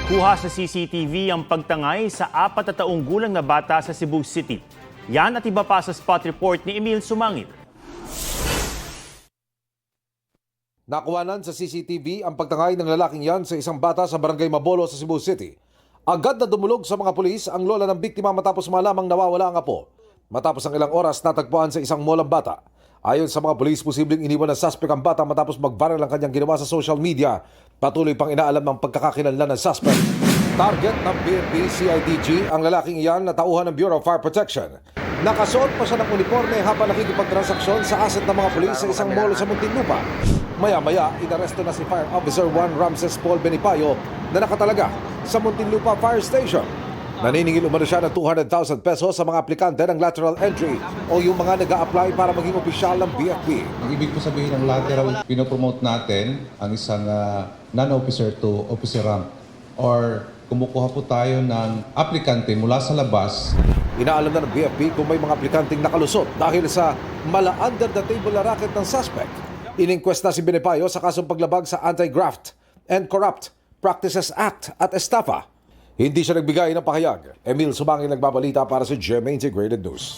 Kuha sa CCTV ang pagtangay sa 4 na taong gulang na bata sa Cebu City. Yan at iba pa sa spot report ni Emil Sumangil. Nakuhanan sa CCTV ang pagtangay ng lalaking yan sa isang bata sa barangay Mabolo sa Cebu City. Agad na dumulog sa mga pulis ang lola ng biktima matapos malamang nawawala ang apo. Matapos ang ilang oras natagpuan sa isang mall ang bata. Ayon sa mga pulis, posibleng iniwan ng suspect ang bata matapos mag-viral ang kanyang ginawa sa social media. Patuloy pang inaalam ang pagkakakilanlan ng suspect. Target ng BNP CIDG ang lalaking iyan na tauhan ng Bureau of Fire Protection. Nakasuot pa siya ng uniforme habang nakikipagtransaksyon sa asset ng mga pulis sa isang mall sa Muntinlupa. Maya-maya, inaresto na si Fire Officer 1 Ramses Paul Benipayo na nakatalaga sa Muntinlupa Fire Station. Naniningil umano siya ng 200,000 pesos sa mga aplikante ng lateral entry o yung mga nag-a-apply para maging opisyal ng BFP. Ang ibig po sabihin ng lateral, pinopromote natin ang isang non-officer to officer rank or kumukuha po tayo ng aplikante mula sa labas. Inaalam na ng BFP kung may mga aplikanteng nakalusot dahil sa mala-under the table na racket ng suspect. Iningkwesta si Benipayo sa kasong paglabag sa Anti-Graft and Corrupt Practices Act at estafa. Hindi siya nagbigay ng pahayag. Emil Sumangil nagbabalita para sa GMA Integrated News.